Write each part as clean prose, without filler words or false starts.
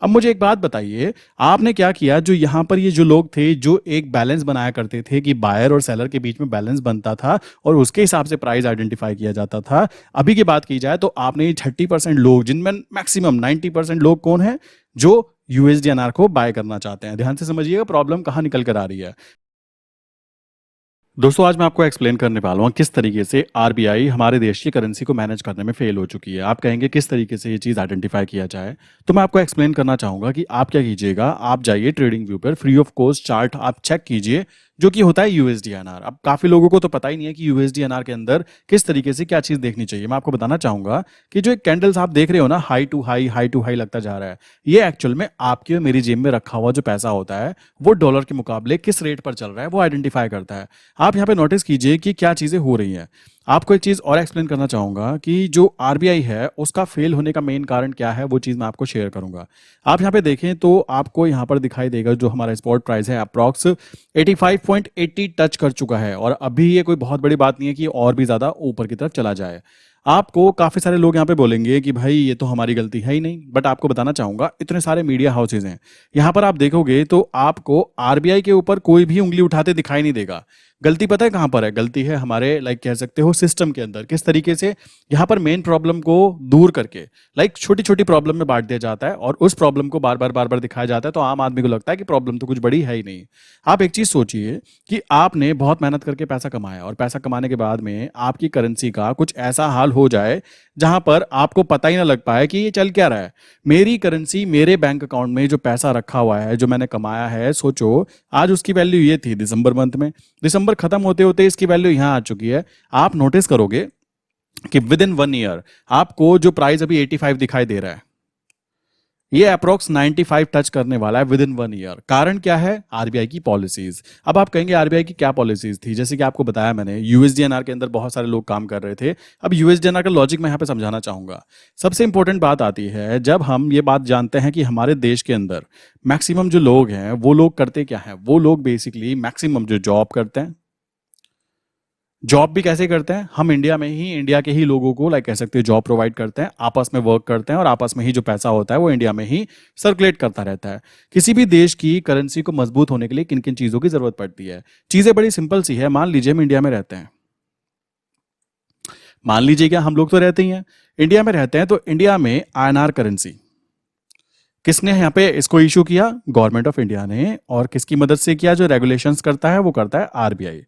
अब मुझे एक बात बताइए, आपने क्या किया, जो यहाँ पर ये जो लोग थे जो एक बैलेंस बनाया करते थे कि बायर और सेलर के बीच में बैलेंस बनता था और उसके हिसाब से प्राइस आइडेंटिफाई किया जाता था, अभी की बात की जाए तो आपने ये 30% लोग, जिनमें मैक्सिमम 90% लोग कौन है जो यूएसडीएनआर को बाय करना चाहते हैं। ध्यान से समझिएगा प्रॉब्लम कहाँ निकल कर आ रही है। दोस्तों आज मैं आपको एक्सप्लेन करने वाला हूँ किस तरीके से आरबीआई हमारे देश की करेंसी को मैनेज करने में फेल हो चुकी है। आप कहेंगे किस तरीके से ये चीज़ आइडेंटिफाई किया जाए, तो मैं आपको एक्सप्लेन करना चाहूँगा कि आप क्या कीजिएगा, आप जाइए ट्रेडिंग व्यू पर, फ्री ऑफ कॉस्ट चार्ट आप चेक कीजिए जो कि होता है यूएसडीएनआर। अब काफ़ी लोगों को तो पता ही नहीं है कि यूएसडीएनआर के अंदर किस तरीके से क्या चीज़ देखनी चाहिए। मैं आपको बताना चाहूँगा कि जो एक कैंडल्स आप देख रहे हो ना, हाई टू हाई लगता जा रहा है, ये एक्चुअल में आपके और मेरी जेब में रखा हुआ जो पैसा होता है वो डॉलर के मुकाबले किस रेट पर चल रहा है वो आइडेंटिफाई करता है। आप यहाँ पे नोटिस कीजिए कि क्या चीज़ें हो रही हैं। आपको एक चीज़ और एक्सप्लेन करना चाहूँगा कि जो आरबीआई है उसका फेल होने का मेन कारण क्या है, वो चीज़ मैं आपको शेयर करूँगा। आप यहाँ पे देखें तो आपको यहाँ पर दिखाई देगा जो हमारा स्पॉट प्राइस है अप्रॉक्स 85.80 टच कर चुका है, और अभी ये कोई बहुत बड़ी बात नहीं है कि और भी ज़्यादा ऊपर की तरफ चला जाए। आपको काफ़ी सारे लोग यहाँ पे बोलेंगे कि भाई ये तो हमारी गलती है ही नहीं, बट आपको बताना चाहूँगा इतने सारे मीडिया हाउसेज हैं, यहाँ पर आप देखोगे तो आपको आरबीआई के ऊपर कोई भी उंगली उठाते दिखाई नहीं देगा। गलती पता है कहाँ पर है? गलती है हमारे कह सकते हो सिस्टम के अंदर। किस तरीके से यहाँ पर मेन प्रॉब्लम को दूर करके छोटी छोटी प्रॉब्लम में बांट दिया जाता है और उस प्रॉब्लम को बार बार दिखाया जाता है, तो आम आदमी को लगता है कि प्रॉब्लम तो कुछ बड़ी है ही नहीं। आप एक चीज सोचिए कि आपने बहुत मेहनत करके पैसा कमाया और पैसा कमाने के बाद में आपकी करेंसी का कुछ ऐसा हाल हो जाए जहां पर आपको पता ही ना लग पाए कि ये चल क्या रहा है। मेरी करेंसी मेरे बैंक अकाउंट में जो पैसा रखा हुआ है जो मैंने कमाया है, सोचो आज उसकी वैल्यू ये थी दिसंबर मंथ में, दिसंबर खत्म होते होते इसकी वैल्यू यहां आ चुकी है। आप नोटिस करोगे कि विद इन 1 ईयर आपको जो प्राइस अभी 85 दिखाई दे रहा है ये अप्रोक्स 95 टच करने वाला है विद इन 1 ईयर। कारण क्या है? आरबीआई की पॉलिसीज। अब आप कहेंगे आरबीआई की क्या पॉलिसीज थी? जैसे कि आपको बताया मैंने, यूएसडीएनआर के अंदर बहुत सारे लोग काम कर रहे थे। अब यूएसडीएनआर का लॉजिक मैं यहाँ पे समझाना चाहूंगा। सबसे इंपॉर्टेंट बात आती है जब हम ये बात जानते हैं कि हमारे देश के अंदर मैक्सिमम जो लोग हैं वो लोग करते क्या है, वो लोग बेसिकली मैक्सिमम जो जॉब करते हैं, जॉब भी कैसे करते हैं, हम इंडिया में ही इंडिया के ही लोगों को कह सकते हैं जॉब प्रोवाइड करते हैं, आपस में वर्क करते हैं और आपस में ही जो पैसा होता है वो इंडिया में ही सर्कुलेट करता रहता है। किसी भी देश की करेंसी को मजबूत होने के लिए किन किन चीजों की जरूरत पड़ती है? चीजें बड़ी सिंपल सी है। मान लीजिए हम इंडिया में रहते हैं, मान लीजिए क्या हम लोग तो रहते ही हैं, इंडिया में रहते हैं, तो इंडिया में आईएनआर करेंसी किसने यहाँ पे इसको इशू किया? गवर्नमेंट ऑफ इंडिया ने। और किसकी मदद से किया? जो रेगुलेशंस करता है वो करता है आरबीआई।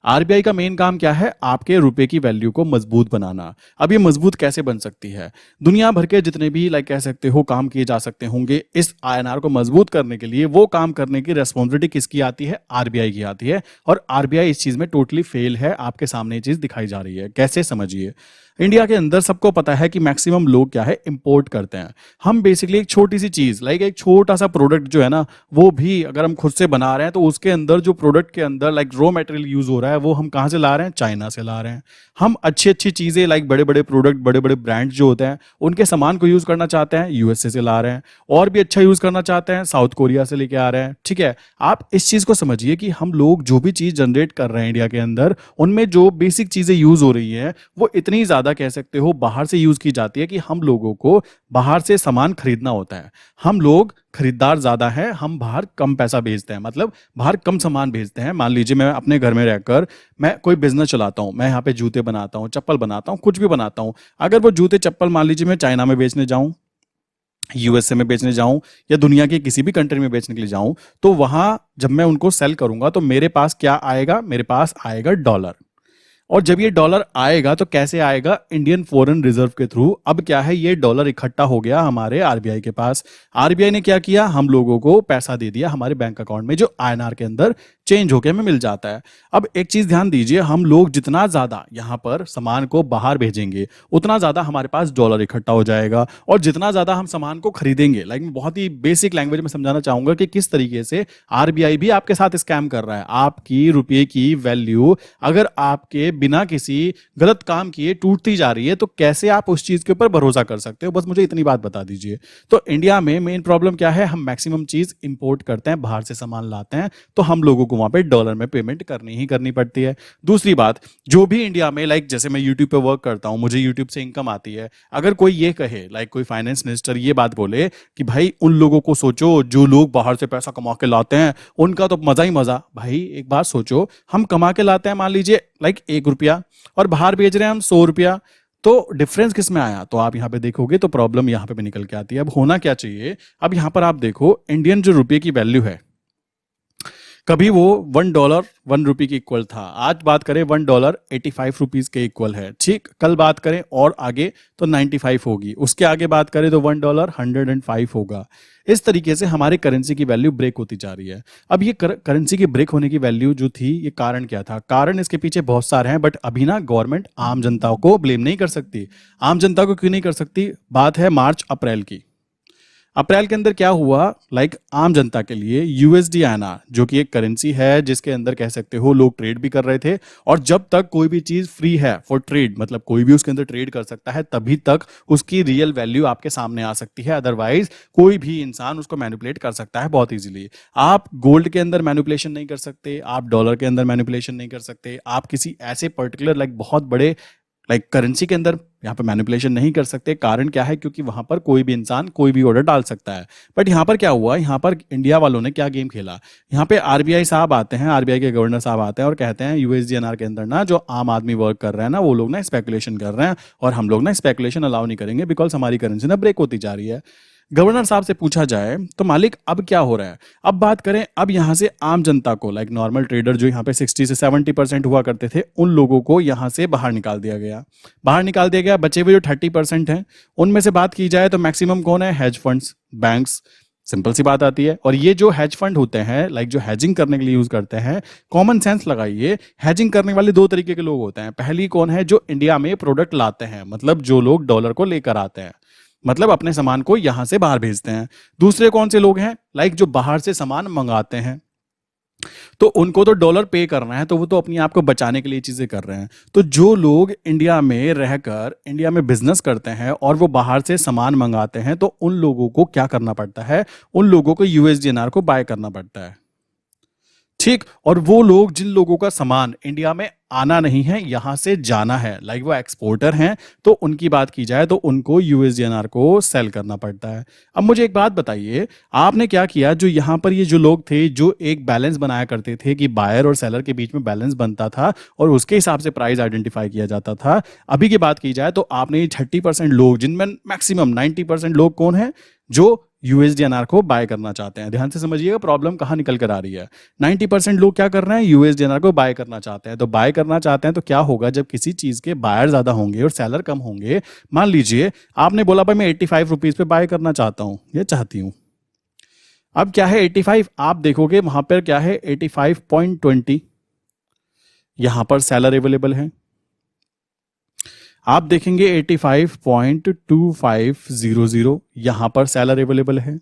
आरबीआई का मेन काम क्या है? आपके रुपए की वैल्यू को मजबूत बनाना। अब ये मजबूत कैसे बन सकती है? दुनिया भर के जितने भी कह सकते हो काम किए जा सकते होंगे इस आईएनआर को मजबूत करने के लिए, वो काम करने की रेस्पॉन्सिबिलिटी किसकी आती है? आरबीआई की आती है। और आरबीआई इस चीज में टोटली फेल है। आपके सामने ये चीज दिखाई जा रही है। कैसे? समझिए। इंडिया के अंदर सबको पता है कि मैक्सिमम लोग क्या है, इंपोर्ट करते हैं। हम बेसिकली एक छोटी सी चीज एक छोटा सा प्रोडक्ट जो है ना, वो भी अगर हम खुद से बना रहे हैं तो उसके अंदर जो प्रोडक्ट के अंदर रॉ मटेरियल यूज हो रहा है वो हम कहाँ से ला रहे हैं? चाइना से ला रहे हैं। हम अच्छी अच्छी चीजें बड़े बड़े प्रोडक्ट, बड़े बड़े ब्रांड जो होते हैं उनके सामान को यूज करना चाहते हैं, यूएसए से ला रहे हैं। और भी अच्छा यूज करना चाहते हैं, साउथ कोरिया से लेके आ रहे हैं। ठीक है, आप इस चीज को समझिए कि हम लोग जो भी चीज जनरेट कर रहे हैं इंडिया के अंदर, उनमें जो बेसिक चीजें यूज हो रही हैं वो इतनी ज्यादा कह सकते हो बाहर से यूज की जाती है कि हम लोगों को बाहर से सामान खरीदना होता है। हम लोग खरीदार ज्यादा हैं, हम बाहर कम पैसा भेजते हैं, मतलब बाहर कम सामान भेजते हैं। मान लीजिए मैं अपने घर में रहकर मैं कोई बिजनेस चलाता हूं, मैं यहाँ पे जूते बनाता हूं, चप्पल बनाता हूं, कुछ भी बनाता हूं। अगर वो जूते चप्पल मान लीजिए मैं चाइना में बेचने जाऊं, यूएसए में बेचने जाऊं या दुनिया के किसी भी कंट्री में बेचने के लिए जाऊं, तो वहां जब मैं उनको सेल करूंगा तो मेरे पास क्या आएगा? मेरे पास आएगा डॉलर। और जब ये डॉलर आएगा तो कैसे आएगा? इंडियन फॉरेन रिजर्व के थ्रू। अब क्या है, ये डॉलर इकट्ठा हो गया हमारे आरबीआई के पास। आरबीआई ने क्या किया? हम लोगों को पैसा दे दिया हमारे बैंक अकाउंट में, जो आईएनआर के अंदर चेंज होके हमें मिल जाता है। अब एक चीज ध्यान दीजिए, हम लोग जितना ज्यादा यहां पर सामान को बाहर भेजेंगे उतना ज्यादा हमारे पास डॉलर इकट्ठा हो जाएगा। और जितना ज्यादा हम सामान को खरीदेंगे, मैं बहुत ही बेसिक लैंग्वेज में समझाना चाहूंगा कि किस तरीके से आरबीआई भी आपके साथ स्कैम कर रहा है। आपकी रुपये की वैल्यू अगर आपके बिना किसी गलत काम किए टूटती जा रही है, तो कैसे आप उस चीज के ऊपर भरोसा कर सकते हो? बस मुझे इतनी बात बता दीजिए। तो इंडिया में मेन प्रॉब्लम क्या है? हम मैक्सिमम चीज इंपोर्ट करते हैं, बाहर से सामान लाते हैं, तो हम लोगों को वहां पे डॉलर में पेमेंट करनी ही करनी पड़ती है। दूसरी बात, जो भी इंडिया में लाइक जैसे मैं यूट्यूब पे वर्क करता हूं, मुझे यूट्यूब से इनकम आती है, अगर कोई ये कहे लाइक कोई फाइनेंस मिनिस्टर ये बात बोले कि भाई उन लोगों को सोचो जो लोग बाहर से पैसा कमा के लाते हैं, उनका तो मजा ही मजा। भाई एक बात सोचो, हम कमा के लाते हैं मान लीजिए लाइक 1 रुपया, और बाहर भेज रहे हैं हम 100 रुपया, तो डिफरेंस किस में आया? तो आप यहां पे देखोगे तो प्रॉब्लम यहां पे भी निकल के आती है। अब होना क्या चाहिए? अब यहां पर आप देखो, इंडियन जो रुपये की वैल्यू है, कभी वो $1 1 रुपये के इक्वल था, आज बात करें $1 85 रुपीज के इक्वल है, ठीक। कल बात करें और आगे तो 95 होगी, उसके आगे बात करें तो $1 105 होगा। इस तरीके से हमारे करेंसी की वैल्यू ब्रेक होती जा रही है। अब ये करेंसी की ब्रेक होने की वैल्यू जो थी, ये कारण क्या था? कारण इसके पीछे बहुत सारे हैं, बट अभी ना गवर्नमेंट आम जनता को ब्लेम नहीं कर सकती। आम जनता को क्यों नहीं कर सकती? बात है मार्च अप्रैल की। अप्रैल के अंदर क्या हुआ? लाइक आम जनता के लिए यूएसडी INR, जो कि एक करेंसी है जिसके अंदर कह सकते हो लोग ट्रेड भी कर रहे थे, और जब तक कोई भी चीज फ्री है फॉर ट्रेड, मतलब कोई भी उसके अंदर ट्रेड कर सकता है, तभी तक उसकी रियल वैल्यू आपके सामने आ सकती है। अदरवाइज कोई भी इंसान उसको मैनिपुलेट कर सकता है बहुत इजीली। आप गोल्ड के अंदर मैनिपुलेशन नहीं कर सकते, आप डॉलर के अंदर मैनिपुलेशन नहीं कर सकते, आप किसी ऐसे पर्टिकुलर लाइक बहुत बड़े लाइक करेंसी के अंदर यहाँ पे मैनिपुलेशन नहीं कर सकते। कारण क्या है? क्योंकि वहां पर कोई भी इंसान कोई भी ऑर्डर डाल सकता है। बट यहाँ पर क्या हुआ? यहाँ पर इंडिया वालों ने क्या गेम खेला? यहाँ पे आरबीआई साहब आते हैं, आरबीआई के गवर्नर साहब आते हैं और कहते हैं यूएसडी INR के अंदर ना जो आम आदमी वर्क कर रहे हैं ना, वो लोग ना स्पेकुलेशन कर रहे हैं, और हम लोग ना स्पेकुलेशन अलाउ नहीं करेंगे बिकॉज हमारी करेंसी ना ब्रेक होती जा रही है। गवर्नर साहब से पूछा जाए तो मालिक अब क्या हो रहा है? अब बात करें, अब यहां से आम जनता को लाइक नॉर्मल ट्रेडर जो यहाँ पे 60 से 70% हुआ करते थे, उन लोगों को यहां से बाहर निकाल दिया गया। बाहर निकाल दिया गया। बचे हुए जो 30% हैं, उनमें से बात की जाए तो मैक्सिमम कौन है? Hedge funds, banks. सिंपल सी बात आती है। और ये जो हेज फंड होते हैं लाइक जो हैजिंग करने के लिए यूज करते हैं, कॉमन सेंस लगाइए, हैजिंग करने वाले दो तरीके के लोग होते हैं। पहली कौन है? जो इंडिया में प्रोडक्ट लाते हैं, मतलब जो लोग डॉलर को लेकर आते हैं, मतलब अपने सामान को यहां से बाहर भेजते हैं। दूसरे कौन से लोग हैं? लाइक जो बाहर से सामान मंगाते हैं, तो उनको तो डॉलर पे करना है, तो वो तो अपने आप को बचाने के लिए चीजें कर रहे हैं। तो जो लोग इंडिया में रहकर इंडिया में बिजनेस करते हैं और वो बाहर से सामान मंगाते हैं, तो उन लोगों को क्या करना पड़ता है? उन लोगों को यूएसडी INR को बाय करना पड़ता है, ठीक। और वो लोग जिन लोगों का सामान इंडिया में आना नहीं है, यहां से जाना है, लाइक वो एक्सपोर्टर हैं, तो उनकी बात की जाए तो उनको यूएसडी INR को सेल करना पड़ता है। अब मुझे एक बात बताइए, आपने क्या किया? जो यहां पर ये जो लोग थे, जो एक बैलेंस बनाया करते थे कि बायर और सेलर के बीच में बैलेंस बनता था और उसके हिसाब से प्राइस आइडेंटिफाई किया जाता था, अभी की बात की जाए तो आपने ये 30% लोग, जिनमें मैक्सिमम 90% लोग कौन है? जो यूएसडी INR को बाय करना चाहते हैं। ध्यान से समझिएगा प्रॉब्लम कहां निकल कर आ रही है। 90% लोग क्या कर रहे हैं? यूएसडी INR को बाय करना चाहते हैं। तो बाय करना चाहते हैं तो क्या होगा? जब किसी चीज के बायर ज्यादा होंगे और सेलर कम होंगे, मान लीजिए आपने बोला भाई मैं 85 रुपीज पे बाय करना चाहता हूं या चाहती हूं, अब क्या है 85? आप देखोगे वहां पर क्या है 85.20, यहां पर सेलर अवेलेबल है। आप देखेंगे 85.2500, यहां पर सेलर अवेलेबल है।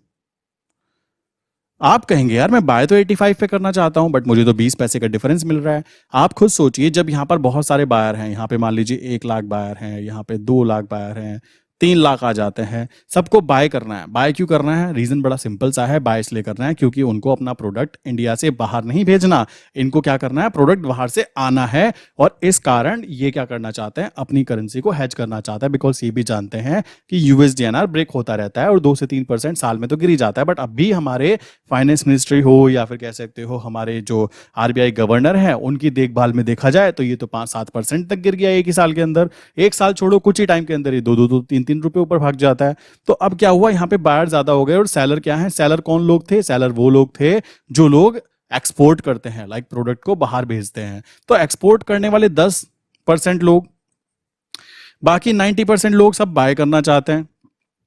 आप कहेंगे यार मैं बाय तो 85 पे करना चाहता हूं, बट मुझे तो 20 पैसे का डिफरेंस मिल रहा है। आप खुद सोचिए, जब यहां पर बहुत सारे बायर हैं, यहां पे मान लीजिए 1 लाख बायर हैं, यहां पे 2 लाख बायर हैं, 3 लाख आ जाते हैं, सबको बाय करना है। बाय क्यों करना है? रीजन बड़ा सिंपल सा है, बाय इसलिए करना है क्योंकि उनको अपना प्रोडक्ट इंडिया से बाहर नहीं भेजना, इनको क्या करना है? प्रोडक्ट बाहर से आना है। और इस कारण ये क्या करना चाहते हैं? अपनी करेंसी को हेज करना चाहता है, बिकॉज ये भी जानते हैं कि यूएसडी INR ब्रेक होता रहता है और 2 से 3% साल में तो गिर ही जाता है। बट अभी हमारे फाइनेंस मिनिस्ट्री हो या फिर कह सकते हो हमारे जो आरबीआई गवर्नर हैं, उनकी देखभाल में देखा जाए तो ये तो 5-7% तक गिर गया एक ही साल के अंदर। एक साल छोड़ो, कुछ ही टाइम के अंदर ये 2-3 रुपए ऊपर भाग जाता है। तो अब क्या हुआ? यहाँ पे बायर ज्यादा हो गए और सेलर क्या है? सेलर कौन लोग थे? सेलर वो लोग थे जो लोग एक्सपोर्ट करते हैं, लाइक प्रोडक्ट को बाहर भेजते हैं। तो एक्सपोर्ट करने वाले 10% लोग, बाकी 90% लोग सब बाय करना चाहते हैं।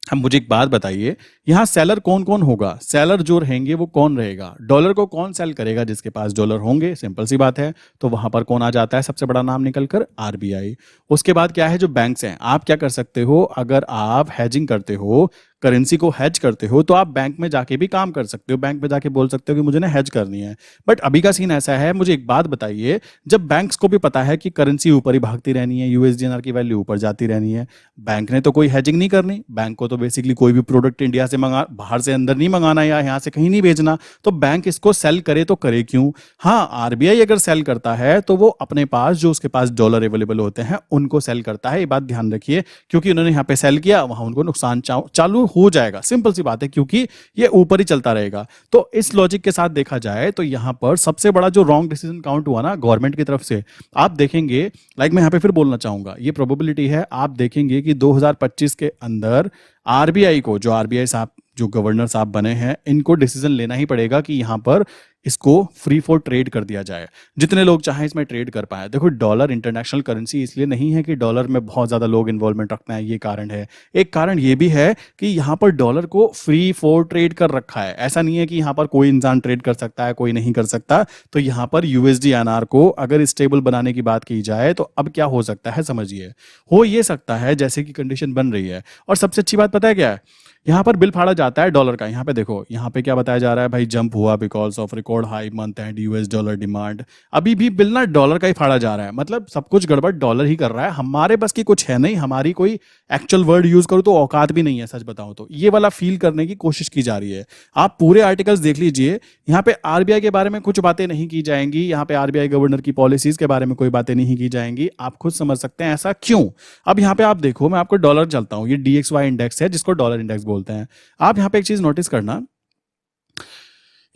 अब मुझे एक बात बताइए, यहां सेलर कौन कौन होगा? सेलर जो रहेंगे वो कौन रहेगा? डॉलर को कौन सेल करेगा? जिसके पास डॉलर होंगे, सिंपल सी बात है। तो वहां पर कौन आ जाता है? सबसे बड़ा नाम निकलकर आरबीआई। उसके बाद क्या है? जो बैंक्स हैं। आप क्या कर सकते हो? अगर आप हैजिंग करते हो करेंसी को हेज करते हो तो आप बैंक में जाके भी काम कर सकते हो, बैंक में जाके बोल सकते हो कि मुझे ना हेज करनी है। बट अभी का सीन ऐसा है, मुझे एक बात बताइए, जब बैंक्स को भी पता है कि करेंसी ऊपर ही भागती रहनी है, यूएसडीएनआर की वैल्यू ऊपर जाती रहनी है, बैंक ने तो कोई हेजिंग नहीं करनी, बैंक को तो बेसिकली कोई भी प्रोडक्ट इंडिया से मंगा बाहर से अंदर नहीं मंगाना या यहाँ से कहीं नहीं भेजना, तो बैंक इसको सेल करे तो करे क्यों? हाँ, आरबीआई अगर सेल करता है तो वो अपने पास जो उसके पास डॉलर अवेलेबल होते हैं उनको सेल करता है, ये बात ध्यान रखिए, क्योंकि उन्होंने यहाँ पे सेल किया वहां उनको नुकसान चालू हो जाएगा, सिंपल सी बात है, क्योंकि ये ऊपर ही चलता रहेगा। तो इस लॉजिक के साथ देखा जाए तो यहाँ पर सबसे बड़ा जो रॉन्ग डिसीजन काउंट हुआ ना गवर्नमेंट की तरफ से, आप देखेंगे, लाइक मैं यहाँ पे फिर बोलना चाहूंगा, ये प्रोबेबिलिटी है, आप देखेंगे कि 2025 के अंदर आरबीआई को, जो आरबीआई साहब जो गवर्नर साहब बने हैं, इनको डिसीजन लेना ही पड़ेगा कि यहां पर इसको फ्री फॉर ट्रेड कर दिया जाए, जितने लोग चाहें इसमें ट्रेड कर पाए। देखो, डॉलर इंटरनेशनल करेंसी इसलिए नहीं है कि डॉलर में बहुत ज्यादा लोग इन्वॉल्वमेंट रखते हैं, ये कारण है। एक कारण ये भी है कि यहां पर डॉलर को फ्री फॉर ट्रेड कर रखा है, ऐसा नहीं है कि यहां पर कोई इंसान ट्रेड कर सकता है, कोई नहीं कर सकता। तो यहां पर यूएसडीएनआर को अगर स्टेबल बनाने की बात की जाए तो अब क्या हो सकता है, समझिए, हो ये सकता है जैसे कि कंडीशन बन रही है। और सबसे अच्छी बात पता है क्या है, यहाँ पर बिल फाड़ा जाता है डॉलर का, यहाँ पे देखो, यहाँ पे क्या बताया जा रहा है भाई, जंप हुआ because of record high month and US dollar demand. अभी भी बिल ना डॉलर का ही फाड़ा जा रहा है, मतलब सब कुछ गड़बड़ डॉलर ही कर रहा है, हमारे बस की कुछ है नहीं, हमारी कोई एक्चुअल वर्ड यूज करूँ तो औकात भी नहीं है, सच बताऊं तो ये वाला फील करने की कोशिश की जा रही है। आप पूरे आर्टिकल्स देख लीजिए, यहाँ पे आरबीआई के बारे में कुछ बातें नहीं की जाएंगी, यहाँ पे आरबीआई गवर्नर की पॉलिसीज के बारे में कोई बातें नहीं की जाएंगी, आप खुद समझ सकते हैं ऐसा क्यों। अब यहाँ पे आप देखो, मैं आपको डॉलर चलता हूँ, ये डीएक्सवाई इंडेक्स है जिसको डॉलर इंडेक्स बोलते हैं। आप यहाँ पे एक चीज नोटिस करना,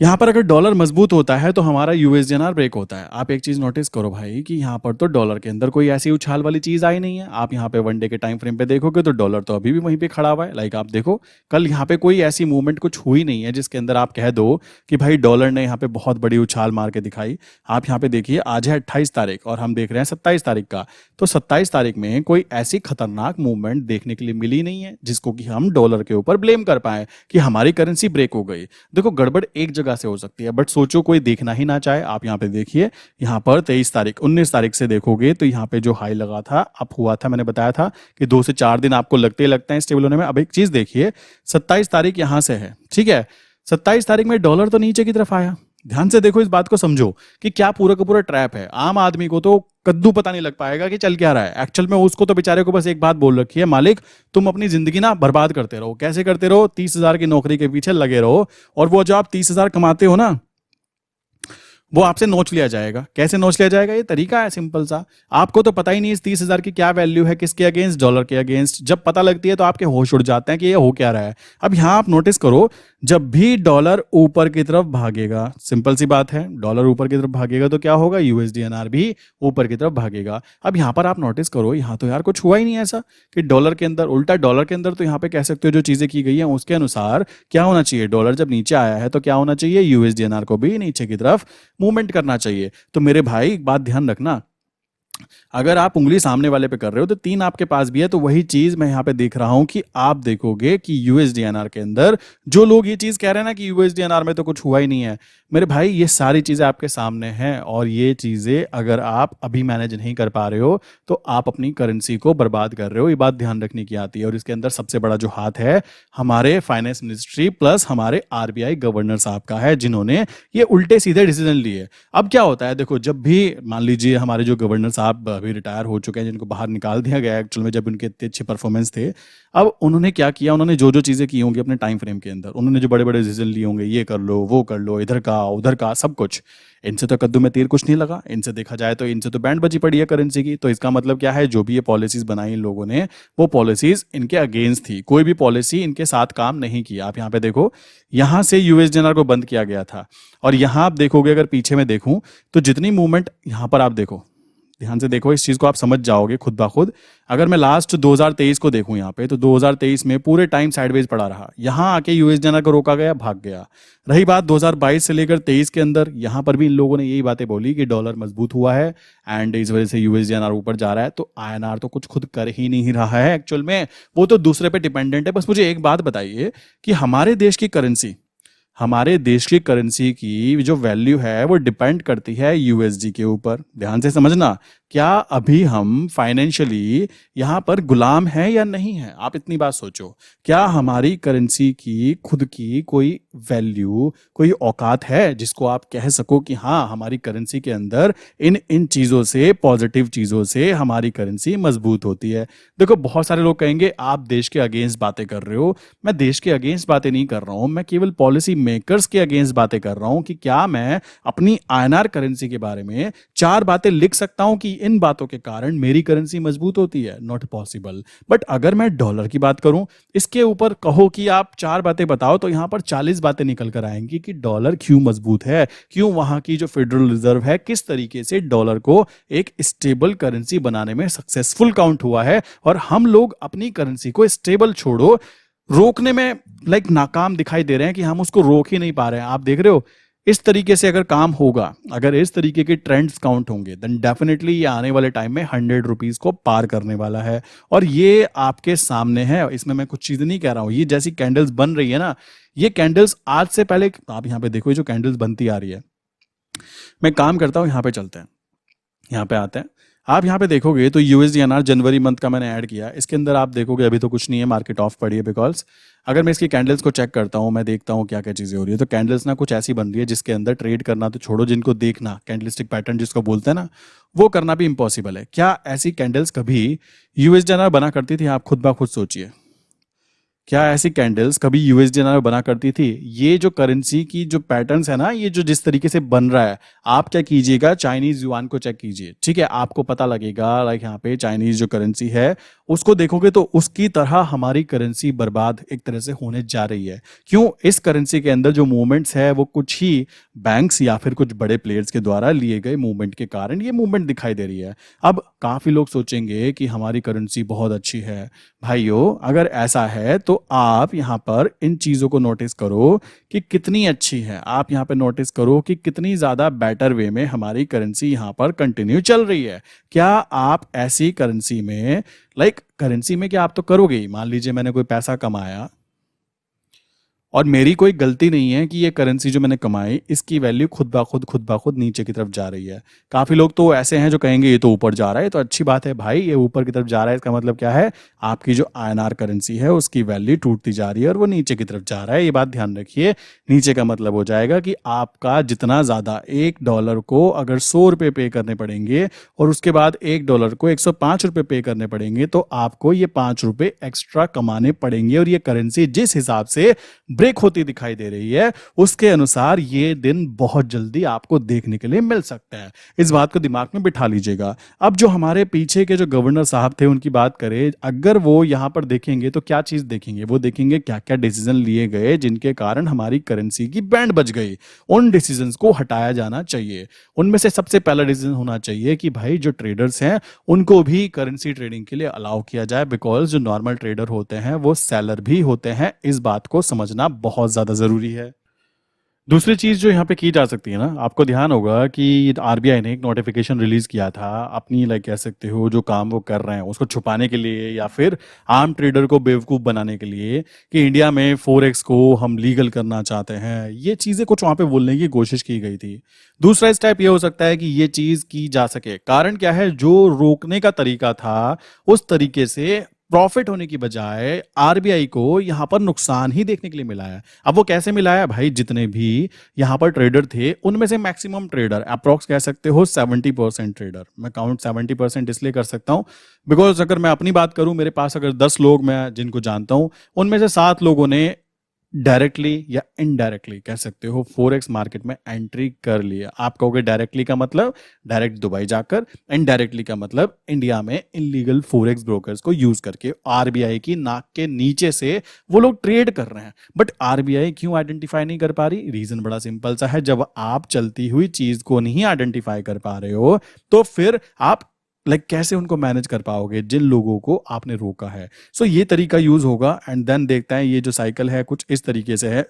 यहाँ पर अगर डॉलर मजबूत होता है तो हमारा यूएसडीएनआर ब्रेक होता है। आप एक चीज नोटिस करो भाई कि यहाँ पर तो डॉलर के अंदर कोई ऐसी उछाल वाली चीज आई नहीं है। आप यहाँ पे वनडे के टाइम फ्रेम पे देखोगे तो डॉलर तो अभी भी वहीं पे खड़ा हुआ है। लाइक आप देखो, कल यहाँ पे कोई ऐसी मूवमेंट कुछ हुई नहीं है जिसके अंदर आप कह दो कि भाई डॉलर ने यहाँ पे बहुत बड़ी उछाल मार के दिखाई। आप यहाँ पे देखिए, आज है 28 तारीख और हम देख रहे हैं 27 तारीख का, तो 27 तारीख में कोई ऐसी खतरनाक मूवमेंट देखने के लिए मिली नहीं है जिसको कि हम डॉलर के ऊपर ब्लेम कर पाए कि हमारी करेंसी ब्रेक हो गई। देखो, गड़बड़ एक जगह से हो सकती है, बट सोचो कोई देखना ही ना चाहे। आप यहाँ पे देखिए, यहाँ पर 23 तारीख 19 तारीख से देखोगे तो यहाँ पे जो हाई लगा था, अप हुआ था, मैंने बताया था कि 2 से 4 दिन आपको लगते हैं स्टेबल होने में। अब एक चीज देखिए, 27 तारीख यहाँ से है, ठीक है, 27 तारीख में डॉलर तो नीचे की तरफ आया। ध्यान से देखो, इस बात को समझो कि क्या पूरा का पूरा ट्रैप है। आम आदमी को तो कद्दू पता नहीं लग पाएगा कि चल क्या रहा है एक्चुअल में। उसको तो बेचारे को बस एक बात बोल रखी है, मालिक तुम अपनी जिंदगी ना बर्बाद करते रहो। कैसे करते रहो? 30,000 की नौकरी के पीछे लगे रहो, और वो जो आप 30,000 कमाते हो ना, वो आपसे नोच लिया जाएगा। कैसे नोच लिया जाएगा? ये तरीका है सिंपल सा। आपको तो पता ही नहीं इस 30,000 की क्या वैल्यू है, किसके अगेंस्ट, डॉलर के अगेंस्ट। जब पता लगती है तो आपके होश उड़ जाते हैं कि ये हो क्या रहा है। अब यहां आप नोटिस करो, जब भी डॉलर ऊपर की तरफ भागेगा, सिंपल सी बात है, डॉलर ऊपर की तरफ भागेगा तो क्या होगा, यूएसडीएनआर भी ऊपर की तरफ भागेगा। अब यहां पर आप नोटिस करो, यहां तो यार कुछ हुआ ही नहीं ऐसा कि डॉलर के अंदर, उल्टा डॉलर के अंदर तो यहां पे कह सकते हो जो चीजें की गई हैं उसके अनुसार क्या होना चाहिए, डॉलर जब नीचे आया है तो क्या होना चाहिए, यूएसडीएनआर को भी नीचे की तरफ मूवमेंट करना चाहिए। तो मेरे भाई एक बात ध्यान रखना, अगर आप उंगली सामने वाले पे कर रहे हो तो 3 आपके पास भी है। तो वही चीज मैं यहां पे देख रहा हूं कि आप देखोगे कि यूएसडीएनआर के अंदर जो लोग ये चीज कह रहे हैं ना कि यूएसडीएनआर में तो कुछ हुआ ही नहीं है, मेरे भाई ये सारी चीजें आपके सामने हैं। और ये चीजें अगर आप अभी मैनेज नहीं कर पा रहे हो तो आप अपनी करेंसी को बर्बाद कर रहे हो, ये बात ध्यान रखने की आती है। और इसके अंदर सबसे बड़ा जो हाथ है हमारे फाइनेंस मिनिस्ट्री प्लस हमारे आरबीआई गवर्नर साहब का है, जिन्होंने ये उल्टे सीधे डिसीजन लिए। अब क्या होता है, देखो, जब भी मान लीजिए हमारे जो गवर्नर साहब अभी रिटायर हो चुके हैं, जिनको बाहर निकाल दिया गया एक्चुअल में, जब उनके इतने अच्छे परफॉर्मेंस थे, अब उन्होंने क्या किया, उन्होंने जो जो चीजें की होंगी अपने टाइम फ्रेम के अंदर, उन्होंने जो बड़े बड़े डिसीजन लिए होंगे, ये कर लो, वो कर लो, इधर का उधर का सब कुछ, इनसे तो कद्दू में तीर कुछ नहीं लगा। इनसे देखा जाए तो इनसे तो बैंड बजी पड़ी है करेंसी की। तो इसका मतलब क्या है, जो भी ये पॉलिसीज बनाई इन लोगों ने, वो पॉलिसीज इनके अगेंस्ट थी, कोई भी पॉलिसी इनके साथ काम नहीं की। आप यहाँ पे देखो, यहां से यूएसडीएनआर को बंद किया गया था, और यहां आप देखोगे, अगर पीछे में देखूं तो जितनी मूवमेंट यहां पर आप देखो, ध्यान से देखो, इस चीज को आप समझ जाओगे खुद ब खुद। अगर मैं लास्ट 2023 को देखूं यहाँ पे, तो 2023 में पूरे टाइम साइडवेज पड़ा रहा, यहां आके यूएसडीएनआर को रोका गया, भाग गया। रही बात 2022 से लेकर 23 के अंदर, यहां पर भी इन लोगों ने यही बातें बोली कि डॉलर मजबूत हुआ है एंड इस वजह से यूएसडीएनआर ऊपर जा रहा है। तो आईएनआर तो कुछ खुद कर ही नहीं रहा है एक्चुअल में, वो तो दूसरे पे डिपेंडेंट है। बस मुझे एक बात बताइए कि हमारे देश की करेंसी की जो वैल्यू है वो डिपेंड करती है यूएसडी के ऊपर। ध्यान से समझना, क्या अभी हम फाइनेंशियली यहाँ पर गुलाम हैं या नहीं है? आप इतनी बात सोचो। क्या हमारी करेंसी की खुद की कोई वैल्यू, कोई औकात है जिसको आप कह सको कि हाँ, हमारी करेंसी के अंदर इन इन चीज़ों से, पॉजिटिव चीज़ों से हमारी करेंसी मजबूत होती है? देखो, बहुत सारे लोग कहेंगे आप देश के अगेंस्ट बातें कर रहे हो। मैं देश के अगेंस्ट बातें नहीं कर रहा हूँ, मैं केवल पॉलिसी मेकर्स के अगेंस्ट बातें कर रहा हूँ कि क्या मैं अपनी आईएनआर करेंसी के बारे में 4 बातें लिख सकता हूँ कि इन बातों के कारण मेरी करेंसी मजबूत होती है? Not possible. बट अगर मैं डॉलर की बात करूं, इसके ऊपर कहो कि आप 4 बातें बताओ, तो यहां पर 40 बातें निकल कर आएंगी कि डॉलर क्यों मजबूत है, क्यों वहां की जो फेडरल रिजर्व है किस तरीके से डॉलर को एक स्टेबल करेंसी बनाने में सक्सेसफुल काउंट हुआ है, और हम लोग अपनी करेंसी को स्टेबल छोड़ो, रोकने में नाकाम दिखाई दे रहे हैं कि हम उसको रोक ही नहीं पा रहे हैं। आप देख रहे हो, इस तरीके से अगर काम होगा, अगर इस तरीके के ट्रेंड्स काउंट होंगे, देन डेफिनेटली ये आने वाले टाइम में 100 रुपीज को पार करने वाला है। और ये आपके सामने है, इसमें मैं कुछ चीजें नहीं कह रहा हूं। ये जैसी कैंडल्स बन रही है ना, ये कैंडल्स आज से पहले, आप यहाँ पे देखो, ये जो कैंडल्स बनती आ रही है, मैं काम करता हूँ, यहाँ पे चलते हैं, यहाँ पे आते हैं। आप यहाँ पे देखोगे तो यूएसडीएनआर जनवरी मंथ का मैंने ऐड किया, इसके अंदर आप देखोगे अभी तो कुछ नहीं है, मार्केट ऑफ पड़ी है। बिकॉज अगर मैं इसकी कैंडल्स को चेक करता हूँ, मैं देखता हूँ क्या क्या चीज़ें हो रही है, तो कैंडल्स ना कुछ ऐसी बन रही है जिसके अंदर ट्रेड करना तो छोड़ो, जिनको देखना, कैंडलस्टिक पैटर्न जिसको बोलते हैं ना, वो करना भी इम्पॉसिबल है। क्या ऐसी कैंडल्स कभी यूएसडीएनआर बना करती थी? आप खुद ब खुद सोचिए, क्या ऐसी कैंडल्स कभी यूएसडीएनआर में बना करती थी? ये जो करेंसी की जो पैटर्न्स है ना, ये जो जिस तरीके से बन रहा है, आप क्या कीजिएगा, चाइनीज युआन को चेक कीजिए, ठीक है? आपको पता लगेगा, यहाँ पे चाइनीज जो करेंसी है उसको देखोगे तो उसकी तरह हमारी करेंसी बर्बाद एक तरह से होने जा रही है। क्यों? इस करेंसी के अंदर जो मूवमेंट्स है वो कुछ ही बैंक्स या फिर कुछ बड़े प्लेयर्स के द्वारा लिए गए मूवमेंट के कारण ये मूवमेंट दिखाई दे रही है। अब काफी लोग सोचेंगे कि हमारी करेंसी बहुत अच्छी है। भाइयों, अगर ऐसा है तो आप यहाँ पर इन चीजों को नोटिस करो कि कितनी अच्छी है। आप यहाँ पे नोटिस करो कि कितनी ज्यादा बेटर वे में हमारी करेंसी यहाँ पर कंटिन्यू चल रही है। क्या आप ऐसी करेंसी में, करेंसी में क्या आप तो करोगे ही, मान लीजिए मैंने कोई पैसा कमाया और मेरी कोई गलती नहीं है कि ये करेंसी जो मैंने कमाई, इसकी वैल्यू खुद ब खुद नीचे की तरफ जा रही है। काफी लोग तो ऐसे हैं जो कहेंगे ये तो ऊपर जा रहा है, तो अच्छी बात है भाई, ये ऊपर की तरफ जा रहा है, इसका मतलब क्या है? आपकी जो आईएनआर करेंसी है उसकी वैल्यू टूटती जा रही है और वो नीचे की तरफ जा रहा है। ये बात ध्यान रखिए। नीचे का मतलब हो जाएगा कि आपका जितना ज्यादा, $1 को अगर 100 रुपये पे करने पड़ेंगे और उसके बाद $1 को 105 रुपये पे करने पड़ेंगे, तो आपको ये 5 रुपये एक्स्ट्रा कमाने पड़ेंगे। और ये करेंसी जिस हिसाब से ब्रेक होती दिखाई दे रही है, उसके अनुसार ये दिन बहुत जल्दी आपको देखने के लिए मिल सकता है। इस बात को दिमाग में बिठा लीजिएगा। अब जो हमारे पीछे के जो गवर्नर साहब थे उनकी बात करें, अगर वो यहाँ पर देखेंगे तो क्या चीज देखेंगे? वो देखेंगे क्या क्या डिसीजन लिए गए जिनके कारण हमारी करेंसी की बैंड बज गई। उन डिसीजंस को हटाया जाना चाहिए। उनमें से सबसे पहला डिसीजन होना चाहिए कि भाई जो ट्रेडर्स हैं उनको भी करेंसी ट्रेडिंग के लिए अलाउ किया जाए, बिकॉज जो नॉर्मल ट्रेडर होते हैं वो सेलर भी होते हैं। इस बात को समझना बहुत ज्यादा जरूरी है। दूसरी चीज जो यहाँ पे की जा सकती है ना, आपको ध्यान होगा कि आरबीआई ने एक नोटिफिकेशन रिलीज किया था अपनी, कह सकते हो, जो काम वो कर रहे हैं उसको छुपाने के लिए या फिर आम ट्रेडर को बेवकूफ बनाने के लिए, कि इंडिया में फोरेक्स को हम लीगल करना चाहते हैं। ये चीजें कुछ वहां पे बोलने की कोशिश की गई थी। दूसरा स्टेप ये हो सकता है कि ये चीज की जा सके। कारण क्या है? जो रोकने का तरीका था उस तरीके से प्रॉफिट होने की बजाय आरबीआई को यहां पर नुकसान ही देखने के लिए मिला है। अब वो कैसे मिला है भाई? जितने भी यहां पर ट्रेडर थे उनमें से मैक्सिमम ट्रेडर, अप्रोक्स कह सकते हो 70% ट्रेडर, मैं काउंट 70% इसलिए कर सकता हूं बिकॉज अगर मैं अपनी बात करूं, मेरे पास अगर 10 लोग मैं जिनको जानता हूं, उनमें से 7 लोगों ने डायरेक्टली या इनडायरेक्टली कह सकते हो फोरेक्स मार्केट में एंट्री कर लिया। आप कहोगे डायरेक्टली का मतलब डायरेक्ट दुबई जाकर, इनडायरेक्टली का मतलब इंडिया में इलीगल फोरेक्स ब्रोकर्स को यूज करके आरबीआई की नाक के नीचे से वो लोग ट्रेड कर रहे हैं। बट आरबीआई क्यों आइडेंटिफाई नहीं कर पा रही? रीजन बड़ा सिंपल सा है, जब आप चलती हुई चीज को नहीं आइडेंटिफाई कर पा रहे हो तो फिर आप कैसे उनको मैनेज कर पाओगे जिन लोगों को आपने रोका है? सो ये तरीका यूज होगा एंड देन देखते हैं। ये जो साइकिल है कुछ इस तरीके से है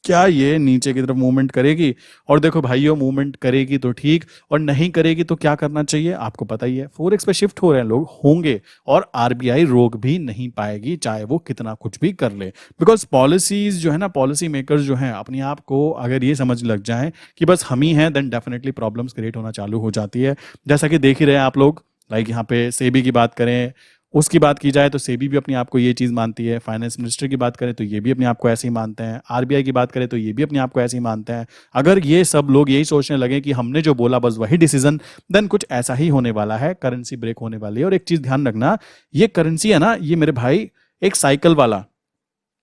क्या ये नीचे की तरफ मूवमेंट करेगी? और देखो भाइयों, मूवमेंट करेगी तो ठीक, और नहीं करेगी तो क्या करना चाहिए? आपको पता ही है, फॉरेक्स पे शिफ्ट हो रहे हैं लोग, होंगे, और आरबीआई रोक भी नहीं पाएगी चाहे वो कितना कुछ भी कर ले। बिकॉज पॉलिसीज जो है ना, पॉलिसी मेकर्स जो हैं, अपने आप को अगर ये समझ लग जाएं कि बस हम ही हैं, देन डेफिनेटली प्रॉब्लम्स क्रिएट होना चालू हो जाती है। जैसा कि देख ही रहे हैं आप लोग, लाइक यहाँ पे सेबी की बात करें, उसकी बात की जाए तो सेबी भी अपने आप को ये चीज़ मानती है, फाइनेंस मिनिस्टर की बात करें तो ये भी अपने आप को ऐसे ही मानते हैं, आरबीआई की बात करें तो ये भी अपने आप को ऐसे ही मानते हैं। अगर ये सब लोग यही सोचने लगे कि हमने जो बोला बस वही डिसीजन, देन कुछ ऐसा ही होने वाला है, करेंसी ब्रेक होने वाली है। और एक चीज़ ध्यान रखना, ये करेंसी है ना, ये मेरे भाई एक साइकिल वाला,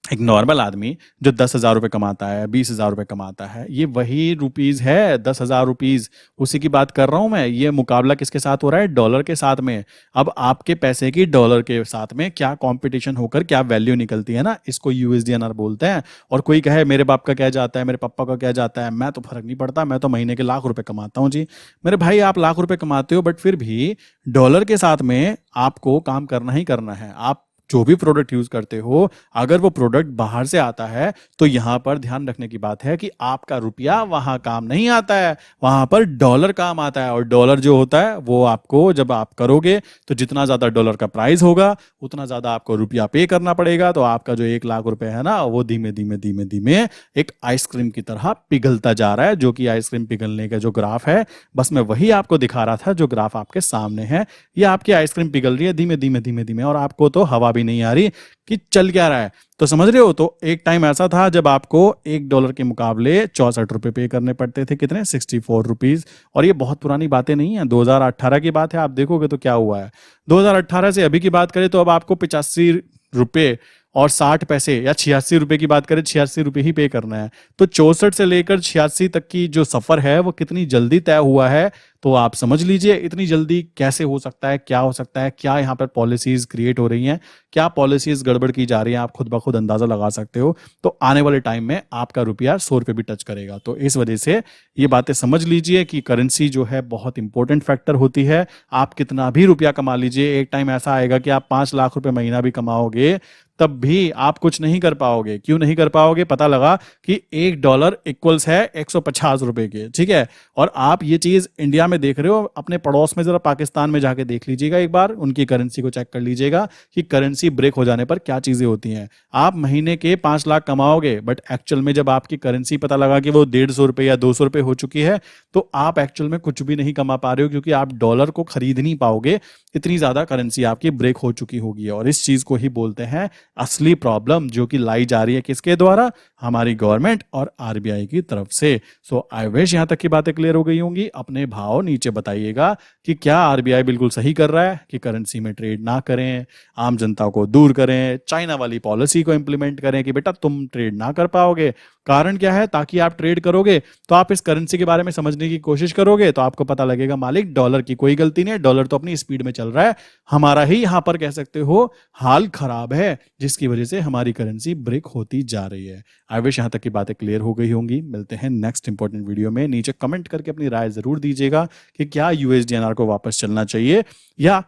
एक नॉर्मल आदमी जो 10,000 रुपये कमाता है, 20,000 रुपये कमाता है, ये वही रुपीज़ है, 10,000 रुपीज़, उसी की बात कर रहा हूँ मैं। ये मुकाबला किसके साथ हो रहा है? डॉलर के साथ में। अब आपके पैसे की डॉलर के साथ में क्या कंपटीशन होकर क्या वैल्यू निकलती है ना, इसको यूएसडीएनआर बोलते हैं। और कोई कहे मेरे बाप का क्या जाता है, मेरे पापा का क्या जाता है, मैं तो फर्क नहीं पड़ता, मैं तो महीने के लाख रुपए कमाता हूँ जी। मेरे भाई, आप लाख रुपए कमाते हो, बट फिर भी डॉलर के साथ में आपको काम करना ही करना है। आप जो भी प्रोडक्ट यूज करते हो, अगर वो प्रोडक्ट बाहर से आता है, तो यहां पर ध्यान रखने की बात है कि आपका रुपया वहां काम नहीं आता है, वहां पर डॉलर काम आता है। और डॉलर जो होता है वो आपको, जब आप करोगे तो जितना ज्यादा डॉलर का प्राइस होगा, उतना ज्यादा आपको रुपया पे करना पड़ेगा। तो आपका जो 1 लाख रुपए है ना, वो धीमे धीमे धीमे धीमे एक आइसक्रीम की तरह पिघलता जा रहा है। जो कि आइसक्रीम पिघलने का जो ग्राफ है, बस मैं वही आपको दिखा रहा था, जो ग्राफ आपके सामने है। ये आपकी आइसक्रीम पिघल रही है धीमे धीमे धीमे धीमे, और आपको तो हवा भी नहीं आ रही कि चल क्या रहा है। तो समझ रहे हो? तो एक टाइम ऐसा था जब आपको $1 के मुकाबले 64 रुपए पे करने पड़ते थे। कितने? 64 रुपीज। और ये बहुत पुरानी बातें नहीं है, 2018 की बात है। आप देखोगे तो क्या हुआ है, 2018 से अभी की बात करें तो अब आपको 85 रुपए और 60 पैसे, या 86 रुपए की बात करें, 86 रुपए ही पे करना है। तो 64 से लेकर 86 तक की जो सफर है वो कितनी जल्दी तय हुआ है, तो आप समझ लीजिए इतनी जल्दी कैसे हो सकता है, क्या हो सकता है, क्या यहाँ पर पॉलिसीज क्रिएट हो रही हैं, क्या पॉलिसीज गड़बड़ की जा रही हैं, आप खुद ब खुद अंदाजा लगा सकते हो। तो आने वाले टाइम में आपका रुपया 100 रुपए भी टच करेगा। तो इस वजह से ये बातें समझ लीजिए कि करेंसी जो है बहुत इंपॉर्टेंट फैक्टर होती है। आप कितना भी रुपया कमा लीजिए, एक टाइम ऐसा आएगा कि आप 5 लाख रुपए महीना भी कमाओगे, तब भी आप कुछ नहीं कर पाओगे। क्यों नहीं कर पाओगे? पता लगा कि $1 इक्वल्स है 150 रुपए के, ठीक है। और आप ये चीज इंडिया में देख रहे हो, अपने पड़ोस में जरा पाकिस्तान में जाके देख लीजिएगा, एक बार उनकी करेंसी को चेक कर लीजिएगा कि करेंसी ब्रेक हो जाने पर क्या चीजें होती हैं। आप महीने के 5 लाख कमाओगे, बट एक्चुअल में जब आपकी करेंसी पता लगा कि वो 150 रुपए या 200 रुपए हो चुकी है, तो आप एक्चुअल में कुछ भी नहीं कमा पा रहे हो, क्योंकि आप डॉलर को खरीद नहीं पाओगे, इतनी ज्यादा करेंसी आपकी ब्रेक हो चुकी होगी। और इस चीज को ही बोलते हैं असली प्रॉब्लम, जो कि लाई जा रही है किसके द्वारा? हमारी गवर्नमेंट और आरबीआई की तरफ से। सो आई विश यहां तक की बातें क्लियर हो गई होंगी। अपने भाव नीचे बताइएगा कि क्या आरबीआई बिल्कुल सही कर रहा है कि करेंसी में ट्रेड ना करें, आम जनता को दूर करें, चाइना वाली पॉलिसी को इंप्लीमेंट करें कि बेटा तुम ट्रेड ना कर पाओगे। कारण क्या है? ताकि आप ट्रेड करोगे तो आप इस करेंसी के बारे में समझने की कोशिश करोगे, तो आपको पता लगेगा मालिक डॉलर की कोई गलती नहीं है, डॉलर तो अपनी स्पीड में चल रहा है, हमारा ही यहां पर कह सकते हो हाल खराब है, जिसकी वजह से हमारी करेंसी ब्रेक होती जा रही है। आई विश यहां तक की बातें क्लियर हो गई होंगी। मिलते हैं नेक्स्ट इंपॉर्टेंट वीडियो में। नीचे कमेंट करके अपनी राय जरूर दीजिएगा कि क्या यूएसडीएनआर को वापस चलना चाहिए या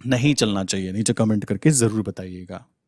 नहीं चलना चाहिए। नीचे कमेंट करके जरूर बताइएगा।